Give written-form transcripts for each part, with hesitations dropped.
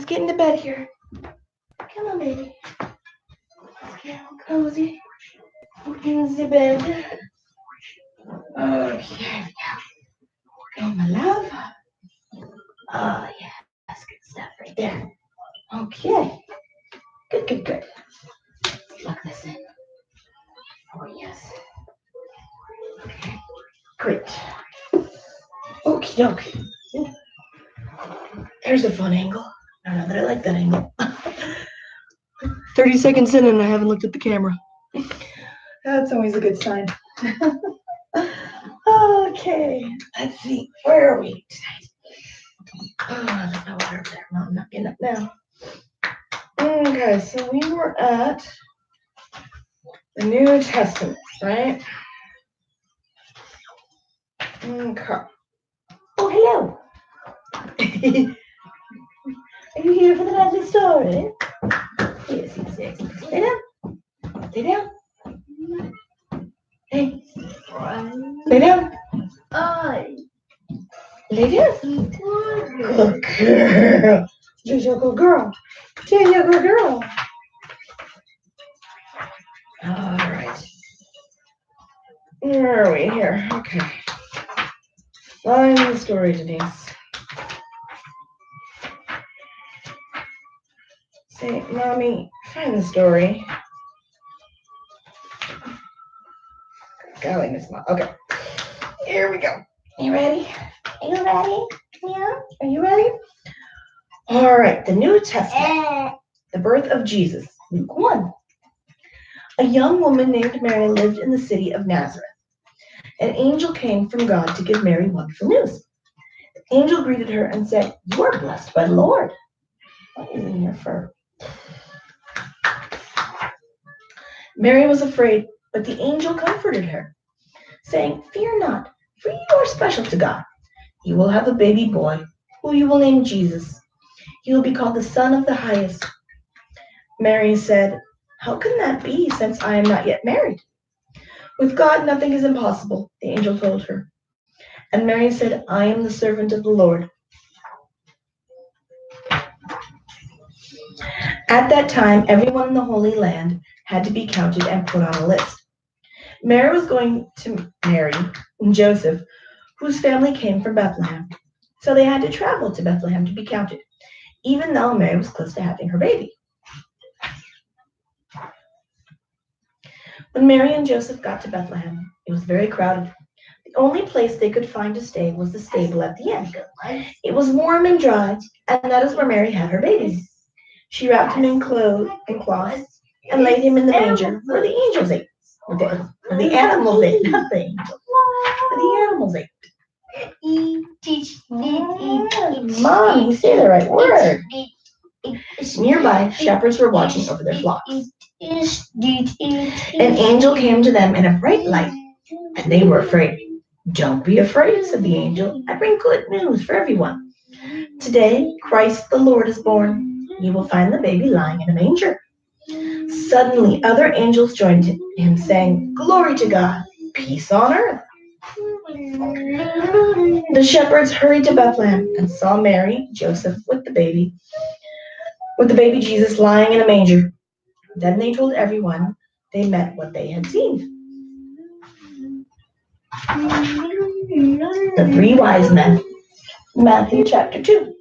get into bed here. Come on, baby. Let's get all cozy. In the bed. Okay. Oh, my love. Oh, yes, good stuff right there. Okay. Good. Lock this in. Oh, yes. Okay. Great. Okie dokie. There's a fun angle. I don't know that I like that angle. 30 seconds in and I haven't looked at the camera. That's always a good sign. Okay, let's see. Where are we tonight? Oh, there's no water up there. No, I'm not getting up now. Okay, so we were at the New Testament, right? Okay. Oh, hello. Are you here for the lovely story? Yes. Lay down. Lay down. Hey. Lay down. Lay down. Good girl. She's a good girl. She's a good girl. All right. Where are we here? Okay. Find the story, Denise. Say, Mommy, find the story. Golly, Miss Mom. Okay. Here we go. You ready? Are you ready? Yeah? Are you ready? All right. The New Testament. The birth of Jesus. Luke 1. A young woman named Mary lived in the city of Nazareth. An angel came from God to give Mary wonderful news. The angel greeted her and said, "You are blessed by the Lord." What is in your fur? Mary was afraid, but the angel comforted her, saying, "Fear not, for you are special to God. You will have a baby boy, who you will name Jesus. He will be called the Son of the Highest." Mary said, "How can that be, since I am not yet married?" "With God nothing is impossible," the angel told her. And Mary said, "I am the servant of the Lord." At that time, everyone in the Holy Land had to be counted and put on a list. Mary was going to marry Joseph, whose family came from Bethlehem. So they had to travel to Bethlehem to be counted, even though Mary was close to having her baby. When Mary and Joseph got to Bethlehem, it was very crowded. The only place they could find to stay was the stable at the inn. It was warm and dry, and that is where Mary had her baby. She wrapped him in cloths and laid him in the manger where the angels ate. Where the animals ate, not the angels. Where the animals ate. Mommy, say the right word. Nearby, shepherds were watching over their flocks. An angel came to them in a bright light, and they were afraid. "Don't be afraid," said the angel. "I bring good news for everyone. Today, Christ the Lord is born. You will find the baby lying in a manger." Suddenly, other angels joined him, saying, "Glory to God, peace on earth." The shepherds hurried to Bethlehem and saw Mary, Joseph, with the baby Jesus lying in a manger. Then they told everyone they met what they had seen. The three wise men. Matthew chapter 2.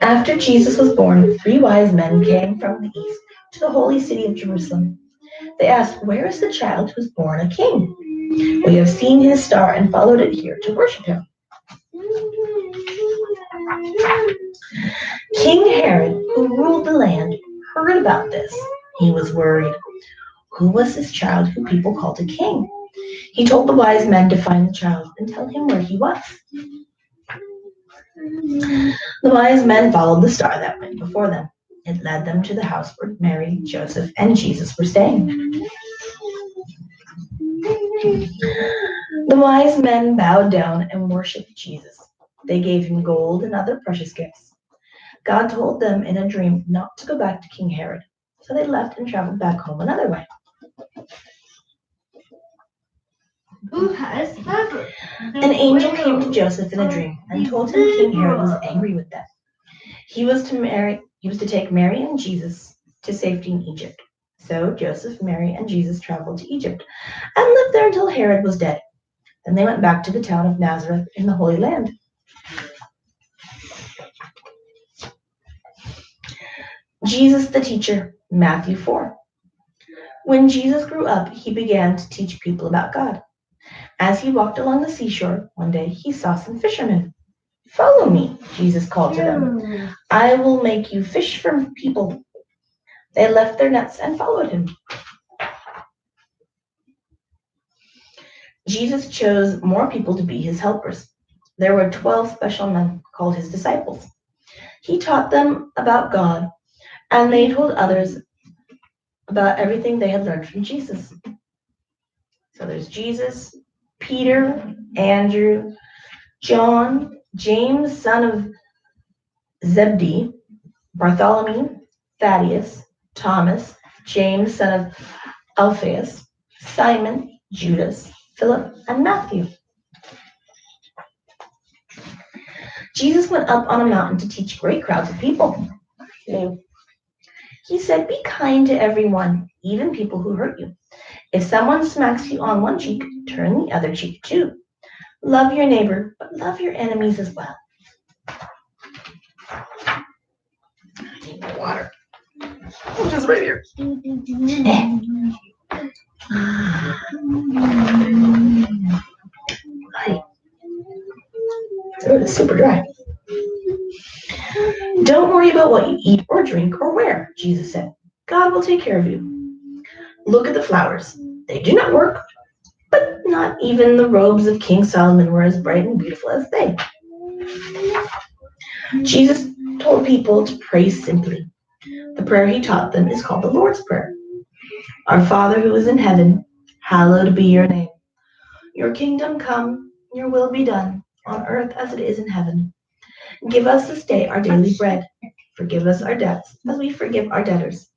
After Jesus was born, 3 wise men came from the east to the holy city of Jerusalem. They asked, "Where is the child who was born a king? We have seen his star and followed it here to worship him." King Herod, who ruled the land, heard about this. He was worried. Who was this child who people called a king? He told the wise men to find the child and tell him where he was. The wise men followed the star that went before them. It led them to the house where Mary, Joseph, and Jesus were staying. The wise men bowed down and worshipped Jesus. They gave him gold and other precious gifts. God told them in a dream not to go back to King Herod, so they left and traveled back home another way. Who has favor? An angel came to Joseph in a dream and told him King Herod was angry with them. He was to take Mary and Jesus to safety in Egypt. So Joseph, Mary, and Jesus traveled to Egypt and lived there until Herod was dead. Then they went back to the town of Nazareth in the Holy Land. Jesus the teacher, Matthew 4. When Jesus grew up, he began to teach people about God. As he walked along the seashore, one day he saw some fishermen. "Follow me," Jesus called to them. "I will make you fish for people." They left their nets and followed him. Jesus chose more people to be his helpers. There were 12 special men called his disciples. He taught them about God, and they told others about everything they had learned from Jesus. So there's Jesus, Peter, Andrew, John, James, son of Zebedee, Bartholomew, Thaddeus, Thomas, James, son of Alphaeus, Simon, Judas, Philip, and Matthew. Jesus went up on a mountain to teach great crowds of people. He said, "Be kind to everyone, even people who hurt you. If someone smacks you on one cheek, turn the other cheek too. Love your neighbor, but love your enemies as well." I need more water. Oh, just right here. It's super dry. "Don't worry about what you eat or drink or wear," Jesus said. "God will take care of you. Look at the flowers. They do not work, but not even the robes of King Solomon were as bright and beautiful as they." Jesus told people to pray simply. The prayer he taught them is called the Lord's Prayer. "Our Father who is in heaven, hallowed be your name. Your kingdom come, your will be done, on earth as it is in heaven. Give us this day our daily bread. Forgive us our debts as we forgive our debtors.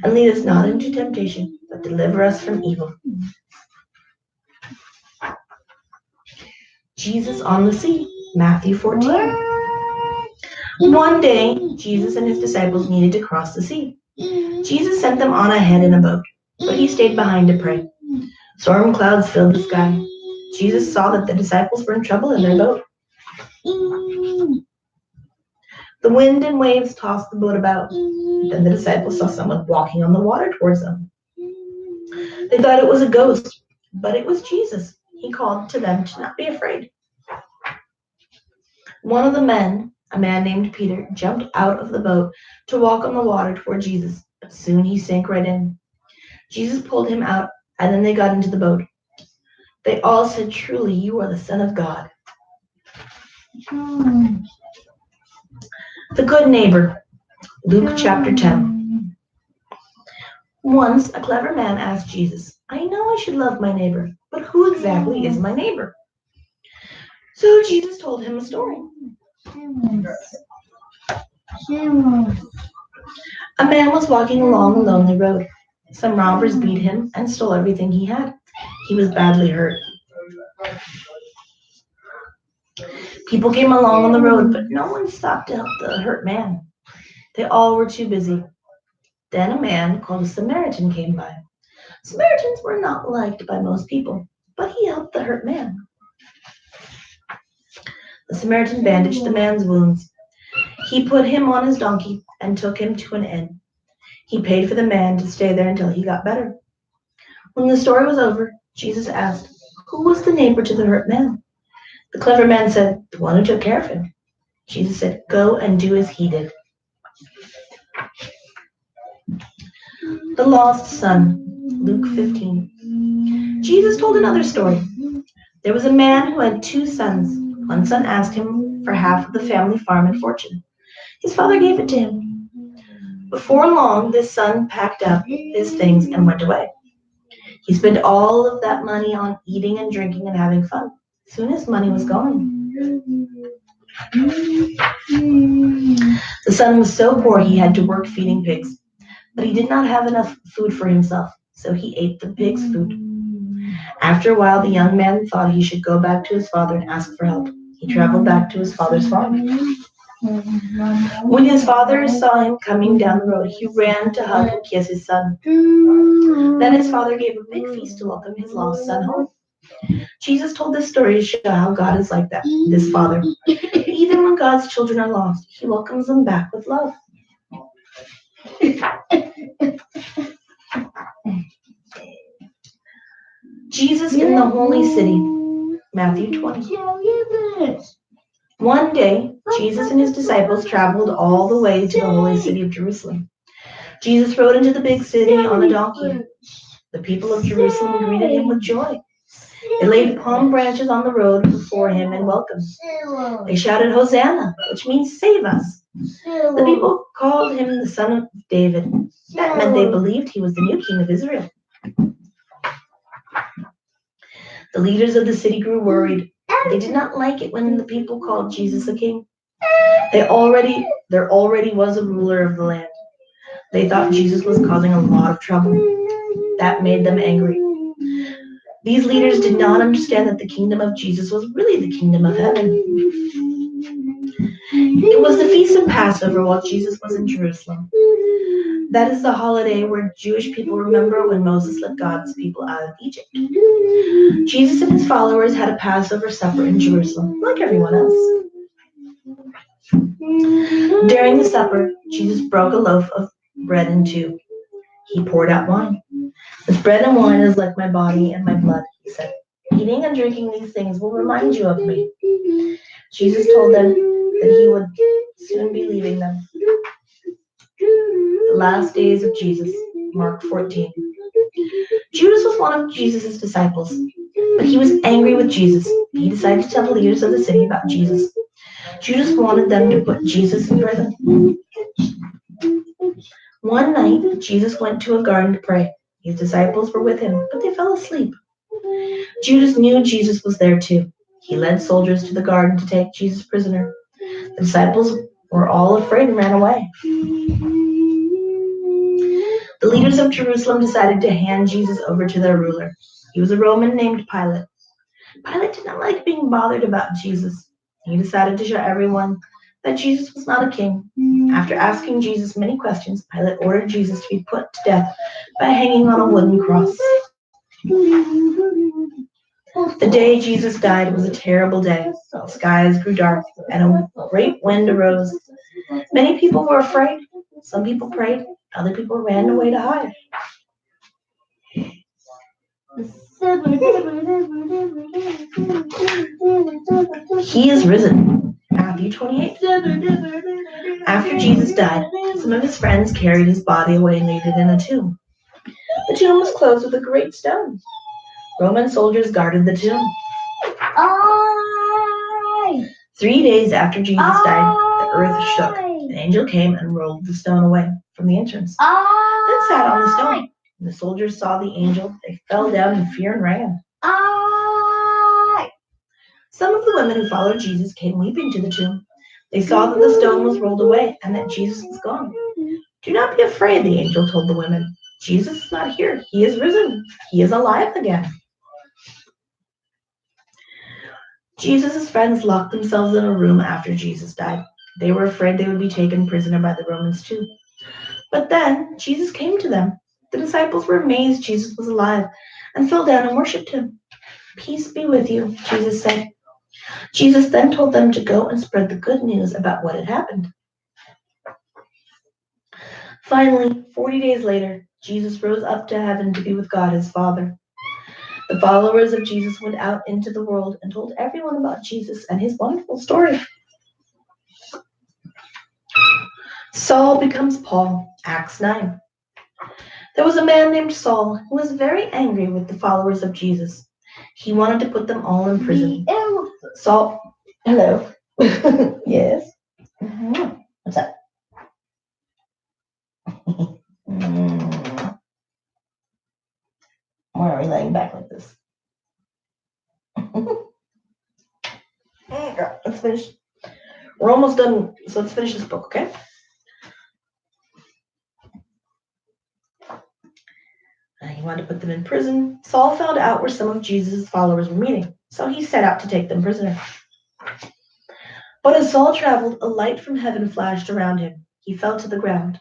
And lead us not into temptation, but deliver us from evil." Jesus on the sea, Matthew 14. One day, Jesus and his disciples needed to cross the sea. Jesus sent them on ahead in a boat, but he stayed behind to pray. Storm clouds filled the sky. Jesus saw that the disciples were in trouble in their boat. The wind and waves tossed the boat about. Then the disciples saw someone walking on the water towards them. They thought it was a ghost, but it was Jesus. He called to them to not be afraid. One of the men, a man named Peter, jumped out of the boat to walk on the water toward Jesus, but soon he sank right in. Jesus pulled him out, and then they got into the boat. They all said, "Truly, you are the Son of God." The Good Neighbor, Luke chapter 10. Once a clever man asked Jesus, "I know I should love my neighbor, but who exactly is my neighbor?" So Jesus told him a story. A man was walking along a lonely road. Some robbers beat him and stole everything he had. He was badly hurt. People came along on the road, but no one stopped to help the hurt man. They all were too busy. Then a man called a Samaritan came by. Samaritans were not liked by most people, but he helped the hurt man. The Samaritan bandaged the man's wounds. He put him on his donkey and took him to an inn. He paid for the man to stay there until he got better. When the story was over, Jesus asked, "Who was the neighbor to the hurt man?" The clever man said, "The one who took care of him." Jesus said, "Go and do as he did." The Lost Son, Luke 15. Jesus told another story. There was a man who had 2 sons. One son asked him for half of the family farm and fortune. His father gave it to him. Before long, this son packed up his things and went away. He spent all of that money on eating and drinking and having fun. Soon his money was gone. The son was so poor he had to work feeding pigs, but he did not have enough food for himself, so he ate the pigs' food. After a while, the young man thought he should go back to his father and ask for help. He traveled back to his father's farm. When his father saw him coming down the road, he ran to hug and kiss his son. Then his father gave a big feast to welcome his lost son home. Jesus told this story to show how God is like that, this father. Even when God's children are lost, he welcomes them back with love. Jesus in the Holy City, Matthew 20. One day, Jesus and his disciples traveled all the way to the holy city of Jerusalem. Jesus rode into the big city on a donkey. The people of Jerusalem greeted him with joy. They laid palm branches on the road before him and welcomed. They shouted, "Hosanna," which means "save us." The people called him the Son of David. That meant they believed he was the new king of Israel. The leaders of the city grew worried. They did not like it when the people called Jesus a king. There already was a ruler of the land. They thought Jesus was causing a lot of trouble. That made them angry. These leaders did not understand that the kingdom of Jesus was really the kingdom of heaven. It was the feast of Passover while Jesus was in Jerusalem. That is the holiday where Jewish people remember when Moses led God's people out of Egypt. Jesus and his followers had a Passover supper in Jerusalem, like everyone else. During the supper, Jesus broke a loaf of bread in two. He poured out wine. "This bread and wine is like my body and my blood," he said. "Eating and drinking these things will remind you of me." Jesus told them that he would soon be leaving them. The last days of Jesus, Mark 14. Judas was one of Jesus' disciples, but he was angry with Jesus. He decided to tell the leaders of the city about Jesus. Judas wanted them to put Jesus in prison. One night, Jesus went to a garden to pray. His disciples were with him, but they fell asleep. Judas knew Jesus was there too. He led soldiers to the garden to take Jesus prisoner. The disciples were all afraid and ran away. The leaders of Jerusalem decided to hand Jesus over to their ruler. He was a Roman named Pilate. Pilate did not like being bothered about Jesus. He decided to show everyone that Jesus was not a king. After asking Jesus many questions, Pilate ordered Jesus to be put to death by hanging on a wooden cross. The day Jesus died was a terrible day. The skies grew dark, and a great wind arose. Many people were afraid. Some people prayed. Other people ran away to hide. He is risen. Matthew 28. After Jesus died, some of his friends carried his body away and laid it in a tomb. The tomb was closed with a great stone. Roman soldiers guarded the tomb. 3 days after Jesus died, the earth shook. An angel came and rolled the stone away from the entrance, then sat on the stone. When the soldiers saw the angel, they fell down in fear and ran. Some of the women who followed Jesus came weeping to the tomb. They saw that the stone was rolled away and that Jesus was gone. "Do not be afraid," the angel told the women. "Jesus is not here. He is risen. He is alive again." Jesus' friends locked themselves in a room after Jesus died. They were afraid they would be taken prisoner by the Romans too. But then Jesus came to them. The disciples were amazed Jesus was alive and fell down and worshipped him. "Peace be with you," Jesus said. Jesus then told them to go and spread the good news about what had happened. Finally, 40 days later, Jesus rose up to heaven to be with God his Father. The followers of Jesus went out into the world and told everyone about Jesus and his wonderful story. Saul becomes Paul, Acts 9. There was a man named Saul who was very angry with the followers of Jesus. He wanted to put them all in prison. Saul, hello. Yes. What's up? Why are we laying back like this? Let's finish. We're almost done, so let's finish this book, okay? He wanted to put them in prison. Saul found out where some of Jesus' followers were meeting, so he set out to take them prisoner. But as Saul traveled, a light from heaven flashed around him. He fell to the ground.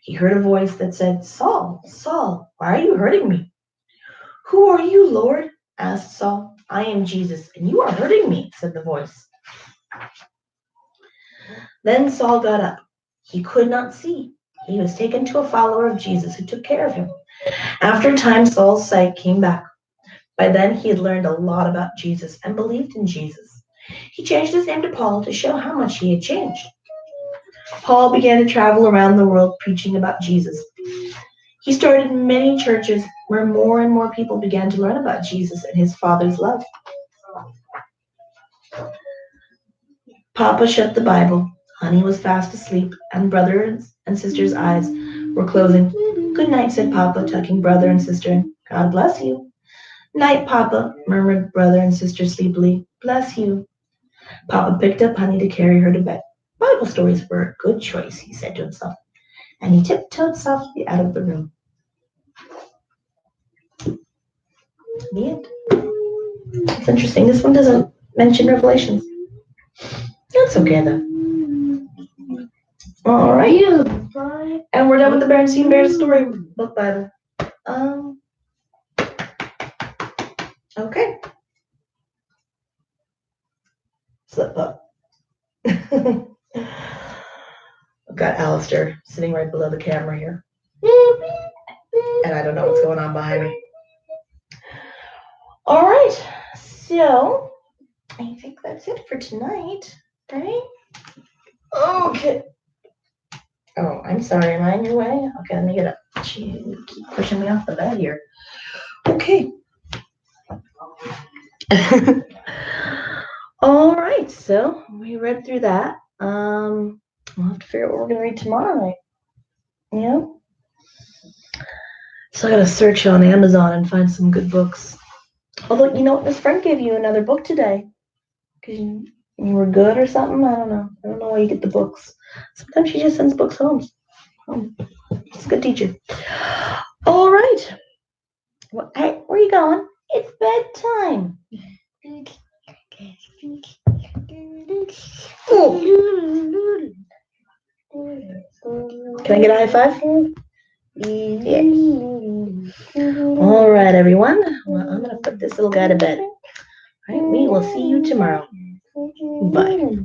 He heard a voice that said, "Saul, Saul, why are you hurting me?" "Who are you, Lord?" asked Saul. "I am Jesus, and you are hurting me," said the voice. Then Saul got up. He could not see. He was taken to a follower of Jesus who took care of him. After a time, Saul's sight came back. By then, he had learned a lot about Jesus and believed in Jesus. He changed his name to Paul to show how much he had changed. Paul began to travel around the world preaching about Jesus. He started many churches where more and more people began to learn about Jesus and his Father's love. Papa shut the Bible. Honey was fast asleep, and brothers and sisters' eyes were closing. "Good night," said Papa, tucking brother and sister in. "God bless you." "Night, Papa," murmured brother and sister sleepily. "Bless you." Papa picked up Honey to carry her to bed. Bible stories were a good choice, he said to himself, and he tiptoed softly out of the room. The end. It's interesting. This one doesn't mention Revelations. That's okay, though. All right. And we're done with the Berenstain Bears Storybook Bible. Okay. Slip up. I've got Alistair sitting right below the camera here. And I don't know what's going on behind me. All right. So, I think that's it for tonight, right? Okay. Oh, I'm sorry. Am I in your way? Okay, let me get up. You keep pushing me off the bed here. Okay. All right. So we read through that. We'll have to figure out what we're gonna read tomorrow night. Yeah. So I gotta search on Amazon and find some good books. Although, you know, Miss Frank gave you another book today because you were good or something. I don't know. I don't know why you get the books. Sometimes she just sends books home. She's a good teacher. All right. Well, hey, where are you going? It's bedtime. Oh. Can I get a high five? Yeah. All right, everyone. Well, I'm going to put this little guy to bed. All right, we will see you tomorrow. Bye.